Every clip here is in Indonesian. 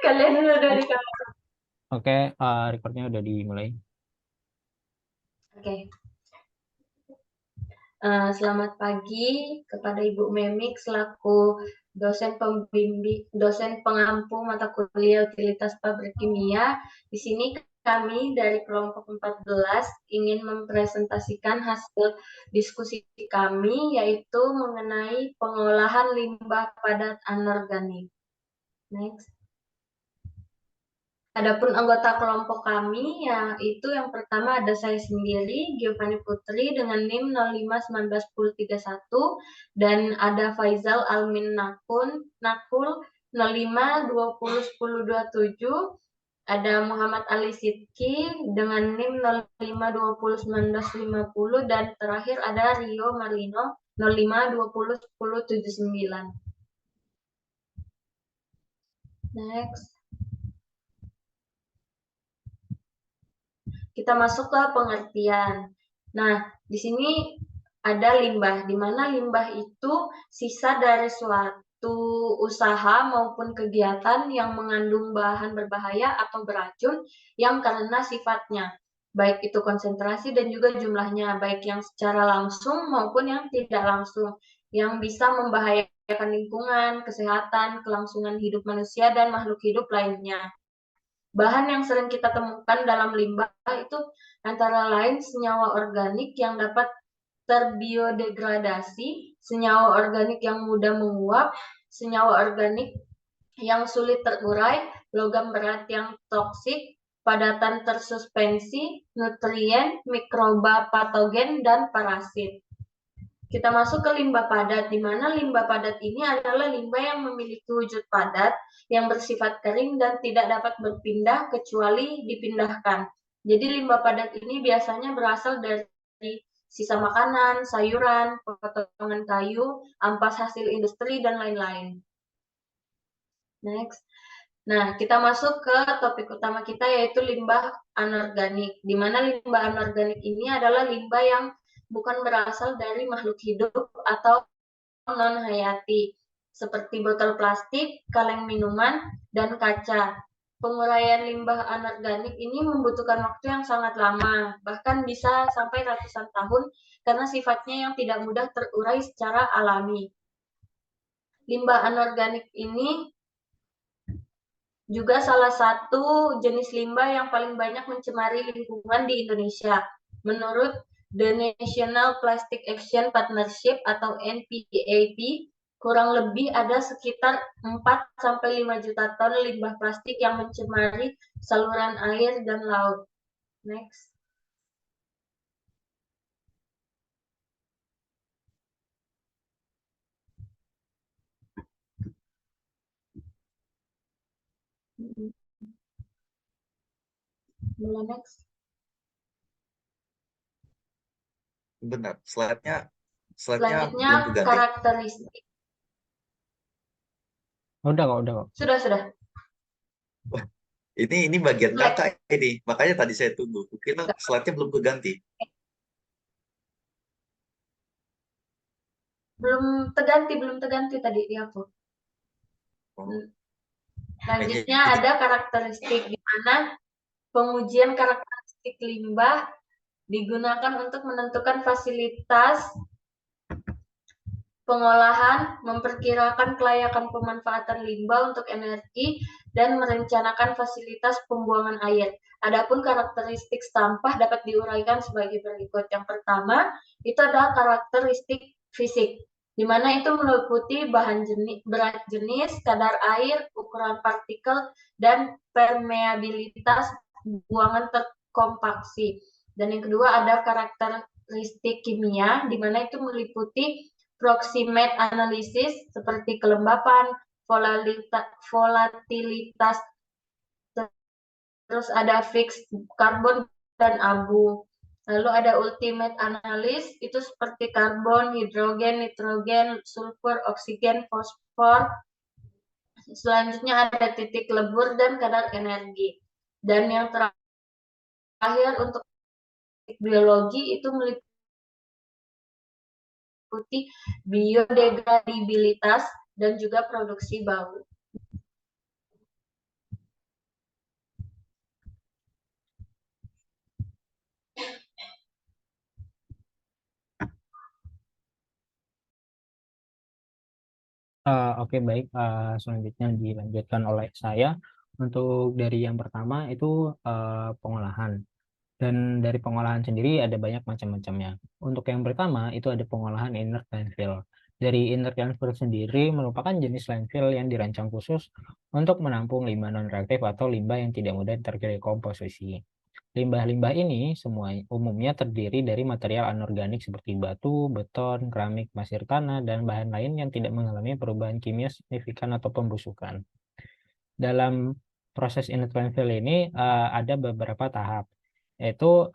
Kalian udah di kamar. Oke, recordnya udah dimulai. Oke. Selamat pagi kepada Ibu Memik selaku dosen pembimbing, dosen pengampu mata kuliah utilitas pabrik kimia. Di sini kami dari kelompok 14 ingin mempresentasikan hasil diskusi kami yaitu mengenai pengolahan limbah padat anorganik. Next. Adapun anggota kelompok kami, yaitu yang pertama ada saya sendiri, Giovanni Putri dengan NIM 05191031 dan ada Faizal Almin Nakul 05201027, ada Muhammad Ali Sidki dengan NIM 05201950 dan terakhir ada Rio Marlino 05201079. Next. Kita masuk ke pengertian. Nah, di sini ada limbah, di mana limbah itu sisa dari suatu usaha maupun kegiatan yang mengandung bahan berbahaya atau beracun yang karena sifatnya, baik itu konsentrasi dan juga jumlahnya, baik yang secara langsung maupun yang tidak langsung, yang bisa membahayakan lingkungan, kesehatan, kelangsungan hidup manusia, dan makhluk hidup lainnya. Bahan yang sering kita temukan dalam limbah itu antara lain senyawa organik yang dapat terbiodegradasi, senyawa organik yang mudah menguap, senyawa organik yang sulit terurai, logam berat yang toksik, padatan tersuspensi, nutrien, mikroba patogen, dan parasit. Kita masuk ke limbah padat, di mana limbah padat ini adalah limbah yang memiliki wujud padat, yang bersifat kering dan tidak dapat berpindah kecuali dipindahkan. Jadi limbah padat ini biasanya berasal dari sisa makanan, sayuran, potongan kayu, ampas hasil industri, dan lain-lain. Next. Nah, kita masuk ke topik utama kita yaitu limbah anorganik. Di mana limbah anorganik ini adalah limbah yang bukan berasal dari makhluk hidup atau non-hayati, seperti botol plastik, kaleng minuman, dan kaca. Penguraian limbah anorganik ini membutuhkan waktu yang sangat lama, bahkan bisa sampai ratusan tahun karena sifatnya yang tidak mudah terurai secara alami. Limbah anorganik ini juga salah satu jenis limbah yang paling banyak mencemari lingkungan di Indonesia. Menurut The National Plastic Action Partnership atau NPAP, kurang lebih ada sekitar 4-5 juta ton limbah plastik yang mencemari saluran air dan laut. Next. Mulai next. Benar, slide-nya Selanjutnya belum keganti. karakteristik. Udah kok. Sudah. Wah, ini bagian kakak ini, makanya tadi saya tunggu. Kira slide-nya belum keganti. Belum terganti tadi di aku. Selanjutnya ada karakteristik, di mana pengujian karakteristik limbah digunakan untuk menentukan fasilitas pengolahan, memperkirakan kelayakan pemanfaatan limbah untuk energi, dan merencanakan fasilitas pembuangan air. Adapun karakteristik sampah dapat diuraikan sebagai berikut. Yang pertama, itu adalah karakteristik fisik, di mana itu meliputi berat jenis, kadar air, ukuran partikel, dan permeabilitas buangan terkompaksi. Dan yang kedua ada karakteristik kimia, di mana itu meliputi proximate analysis seperti kelembapan, volatilitas, terus ada fixed karbon dan abu. Lalu ada ultimate analysis, itu seperti karbon, hidrogen, nitrogen, sulfur, oksigen, fosfor. Selanjutnya ada titik lebur dan kadar energi. Dan yang terakhir untuk biologi itu meliputi biodegradabilitas dan juga produksi bau. Oke, baik. Selanjutnya dilanjutkan oleh saya. Untuk dari yang pertama itu pengolahan. Dan dari pengolahan sendiri ada banyak macam-macamnya. Untuk yang pertama itu ada pengolahan inert landfill. Dari inert landfill sendiri merupakan jenis landfill yang dirancang khusus untuk menampung limbah non-reaktif atau limbah yang tidak mudah terdekomposisi. Limbah-limbah ini semua umumnya terdiri dari material anorganik seperti batu, beton, keramik, pasir tanah, dan bahan lain yang tidak mengalami perubahan kimia signifikan atau pembusukan. Dalam proses inert landfill ini ada beberapa tahap, yaitu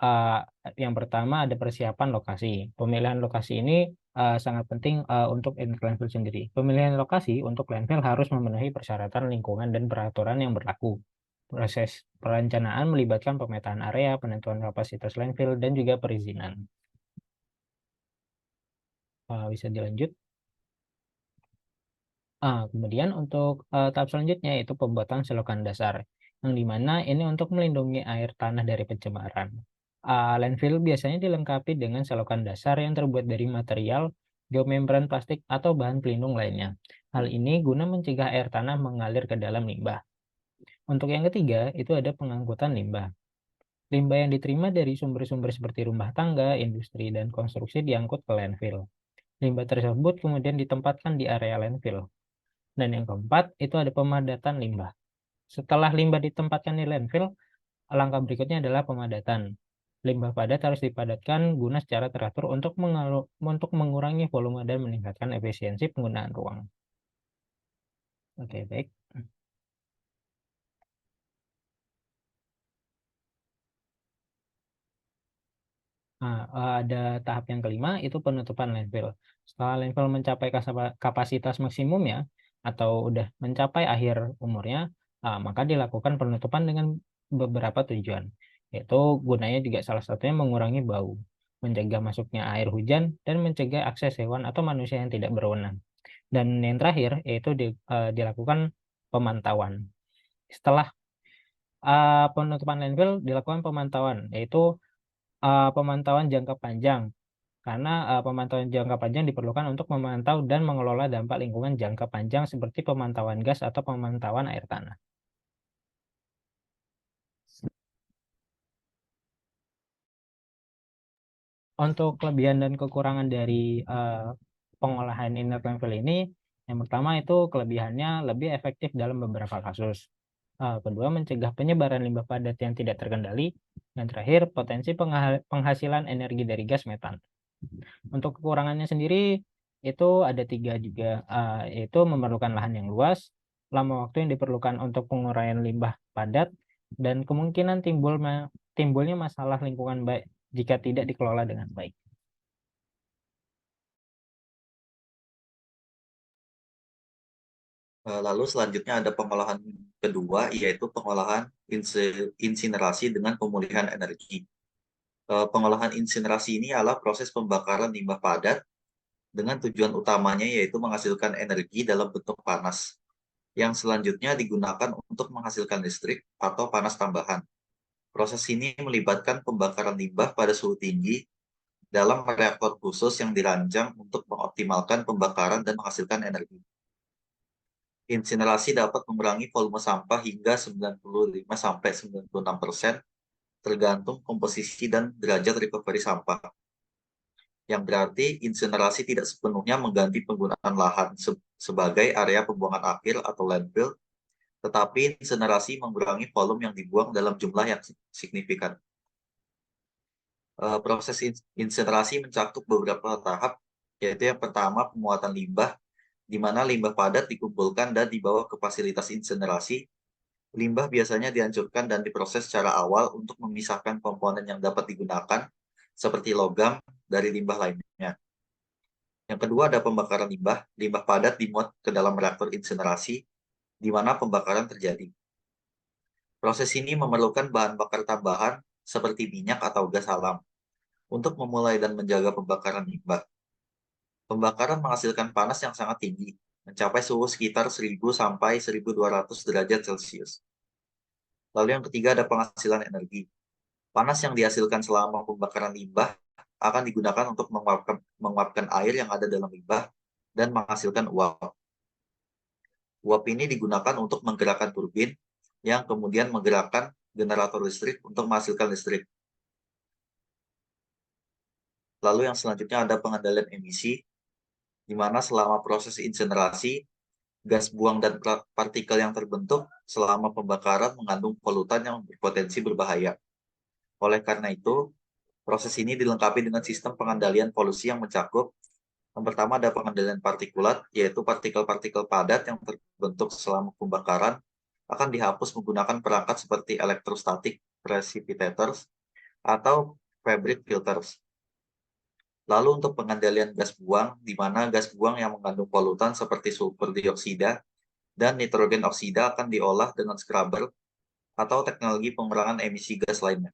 yang pertama ada persiapan lokasi. Pemilihan lokasi ini sangat penting untuk inert landfill sendiri. Pemilihan lokasi untuk landfill harus memenuhi persyaratan lingkungan dan peraturan yang berlaku. Proses perencanaan melibatkan pemetaan area, penentuan kapasitas landfill, dan juga perizinan. Bisa dilanjut. Kemudian untuk tahap selanjutnya yaitu pembuatan selokan dasar, yang dimana ini untuk melindungi air tanah dari pencemaran. Landfill biasanya dilengkapi dengan selokan dasar yang terbuat dari material geomembran plastik atau bahan pelindung lainnya. Hal ini guna mencegah air tanah mengalir ke dalam limbah. Untuk yang ketiga, itu ada pengangkutan limbah. Limbah yang diterima dari sumber-sumber seperti rumah tangga, industri, dan konstruksi diangkut ke landfill. Limbah tersebut kemudian ditempatkan di area landfill. Dan yang keempat, itu ada pemadatan limbah. Setelah limbah ditempatkan di landfill, langkah berikutnya adalah pemadatan. Limbah padat harus dipadatkan guna secara teratur untuk mengurangi volume dan meningkatkan efisiensi penggunaan ruang. Oke, baik. Ada tahap yang kelima, itu penutupan landfill. Setelah landfill mencapai kapasitas maksimumnya atau udah mencapai akhir umurnya, maka dilakukan penutupan dengan beberapa tujuan, yaitu gunanya juga salah satunya mengurangi bau, mencegah masuknya air hujan, dan mencegah akses hewan atau manusia yang tidak berwenang. Dan yang terakhir, yaitu dilakukan pemantauan. Setelah penutupan landfill, dilakukan pemantauan, yaitu pemantauan jangka panjang, karena pemantauan jangka panjang diperlukan untuk memantau dan mengelola dampak lingkungan jangka panjang seperti pemantauan gas atau pemantauan air tanah. Untuk kelebihan dan kekurangan dari pengolahan inert landfill ini, yang pertama itu kelebihannya lebih efektif dalam beberapa kasus. Kedua, mencegah penyebaran limbah padat yang tidak terkendali. Dan terakhir, potensi penghasilan energi dari gas metan. Untuk kekurangannya sendiri itu ada 3 juga, yaitu memerlukan lahan yang luas, lama waktu yang diperlukan untuk penguraian limbah padat, dan kemungkinan timbulnya masalah lingkungan baik jika tidak dikelola dengan baik. Lalu selanjutnya ada pengolahan kedua, yaitu pengolahan insinerasi dengan pemulihan energi. Pengolahan insinerasi ini adalah proses pembakaran limbah padat dengan tujuan utamanya yaitu menghasilkan energi dalam bentuk panas, yang selanjutnya digunakan untuk menghasilkan listrik atau panas tambahan. Proses ini melibatkan pembakaran limbah pada suhu tinggi dalam reaktor khusus yang dirancang untuk mengoptimalkan pembakaran dan menghasilkan energi. Insinerasi dapat mengurangi volume sampah hingga 95-96%, tergantung komposisi dan derajat recovery sampah. Yang berarti insinerasi tidak sepenuhnya mengganti penggunaan lahan sebagai area pembuangan akhir atau landfill, tetapi insinerasi mengurangi volume yang dibuang dalam jumlah yang signifikan. Proses insinerasi mencakup beberapa tahap, yaitu yang pertama pemuatan limbah, di mana limbah padat dikumpulkan dan dibawa ke fasilitas insinerasi. Limbah biasanya dihancurkan dan diproses secara awal untuk memisahkan komponen yang dapat digunakan, seperti logam, dari limbah lainnya. Yang kedua ada pembakaran limbah. Limbah padat dimuat ke dalam reaktor insinerasi, di mana pembakaran terjadi. Proses ini memerlukan bahan bakar tambahan, seperti minyak atau gas alam, untuk memulai dan menjaga pembakaran limbah. Pembakaran menghasilkan panas yang sangat tinggi, mencapai suhu sekitar 1000 sampai 1200 derajat Celcius. Lalu yang ketiga ada penghasilan energi. Panas yang dihasilkan selama pembakaran limbah akan digunakan untuk menguapkan air yang ada dalam limbah dan menghasilkan uap. Uap ini digunakan untuk menggerakkan turbin yang kemudian menggerakkan generator listrik untuk menghasilkan listrik. Lalu yang selanjutnya ada pengendalian emisi, di mana selama proses insinerasi, gas buang dan partikel yang terbentuk selama pembakaran mengandung polutan yang berpotensi berbahaya. Oleh karena itu, proses ini dilengkapi dengan sistem pengendalian polusi yang mencakup yang pertama ada pengendalian partikulat, yaitu partikel-partikel padat yang terbentuk selama pembakaran akan dihapus menggunakan perangkat seperti electrostatic precipitators atau fabric filters. Lalu untuk pengendalian gas buang, di mana gas buang yang mengandung polutan seperti sulfur dioksida dan nitrogen oksida akan diolah dengan scrubber atau teknologi pengurangan emisi gas lainnya.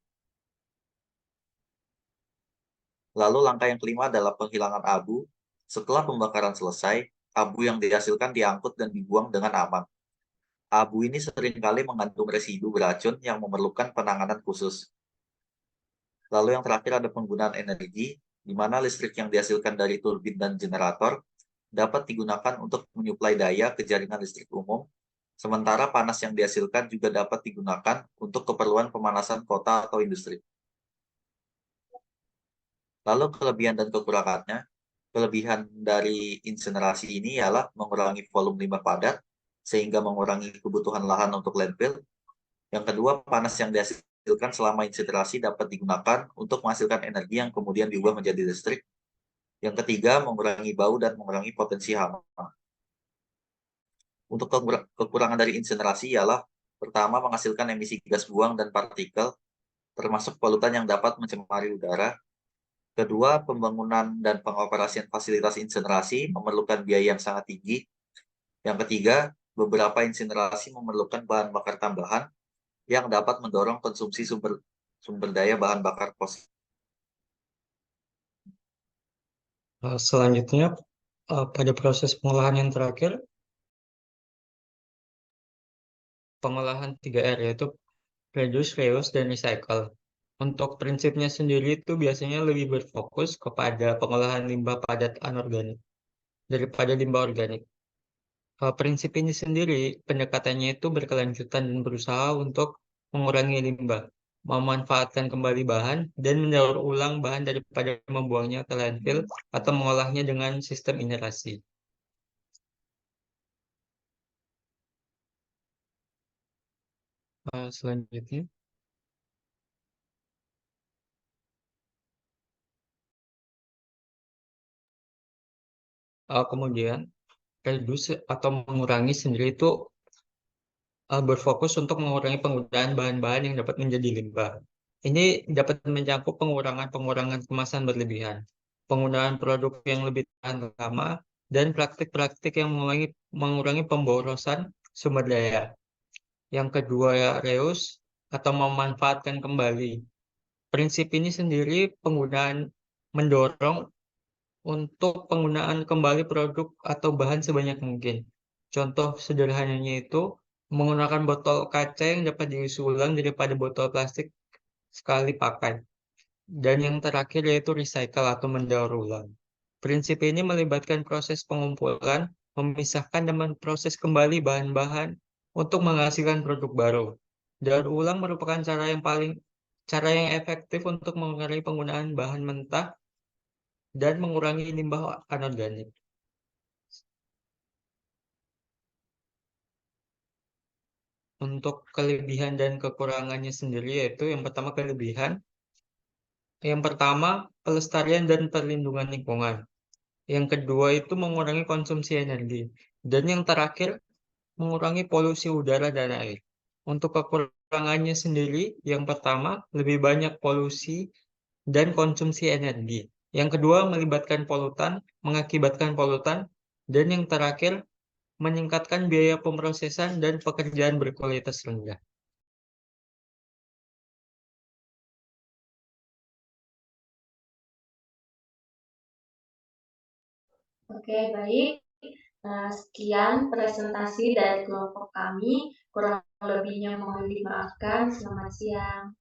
Lalu langkah yang kelima adalah penghilangan abu. Setelah pembakaran selesai, abu yang dihasilkan diangkut dan dibuang dengan aman. Abu ini seringkali mengandung residu beracun yang memerlukan penanganan khusus. Lalu yang terakhir ada penggunaan energi, di mana listrik yang dihasilkan dari turbin dan generator dapat digunakan untuk menyuplai daya ke jaringan listrik umum, sementara panas yang dihasilkan juga dapat digunakan untuk keperluan pemanasan kota atau industri. Lalu kelebihan dan kekurangannya, kelebihan dari insinerasi ini ialah mengurangi volume limbah padat, sehingga mengurangi kebutuhan lahan untuk landfill. Yang kedua, panas yang dihasilkan selama insinerasi dapat digunakan untuk menghasilkan energi yang kemudian diubah menjadi listrik. Yang ketiga, mengurangi bau dan mengurangi potensi hama. Untuk kekurangan dari insinerasi ialah pertama, menghasilkan emisi gas buang dan partikel, termasuk polutan yang dapat mencemari udara. Kedua, pembangunan dan pengoperasian fasilitas insinerasi memerlukan biaya yang sangat tinggi. Yang ketiga, beberapa insinerasi memerlukan bahan bakar tambahan yang dapat mendorong konsumsi sumber daya bahan bakar fosil. Selanjutnya, pada proses pengolahan yang terakhir, pengolahan 3R yaitu reduce, reuse, dan recycle. Untuk prinsipnya sendiri itu biasanya lebih berfokus kepada pengolahan limbah padat anorganik daripada limbah organik. Prinsip ini sendiri, pendekatannya itu berkelanjutan dan berusaha untuk mengurangi limbah, memanfaatkan kembali bahan, dan mendaur ulang bahan daripada membuangnya ke landfill atau mengolahnya dengan sistem inerasi. Selanjutnya, kemudian reduce atau mengurangi sendiri itu berfokus untuk mengurangi penggunaan bahan-bahan yang dapat menjadi limbah. Ini dapat mencakup pengurangan kemasan berlebihan, penggunaan produk yang lebih tahan lama, dan praktik-praktik yang mengurangi pemborosan sumber daya. Yang kedua ya reuse atau memanfaatkan kembali. Prinsip ini sendiri mendorong untuk penggunaan kembali produk atau bahan sebanyak mungkin. Contoh sederhananya itu menggunakan botol kaca yang dapat diisi ulang daripada botol plastik sekali pakai. Dan yang terakhir yaitu recycle atau mendaur ulang. Prinsip ini melibatkan proses pengumpulan, memisahkan dan memproses kembali bahan-bahan untuk menghasilkan produk baru. Daur ulang merupakan cara yang efektif untuk mengurangi penggunaan bahan mentah dan mengurangi limbah anorganik. Untuk kelebihan dan kekurangannya sendiri yaitu yang pertama kelebihan. Yang pertama, pelestarian dan perlindungan lingkungan. Yang kedua itu mengurangi konsumsi energi. Dan yang terakhir, mengurangi polusi udara dan air. Untuk kekurangannya sendiri, yang pertama, lebih banyak polusi dan konsumsi energi. Yang kedua, mengakibatkan polutan. Dan yang terakhir, meningkatkan biaya pemrosesan dan pekerjaan berkualitas rendah. Oke, baik. Sekian presentasi dari kelompok kami. Kurang lebihnya mohon dimaafkan. Selamat siang.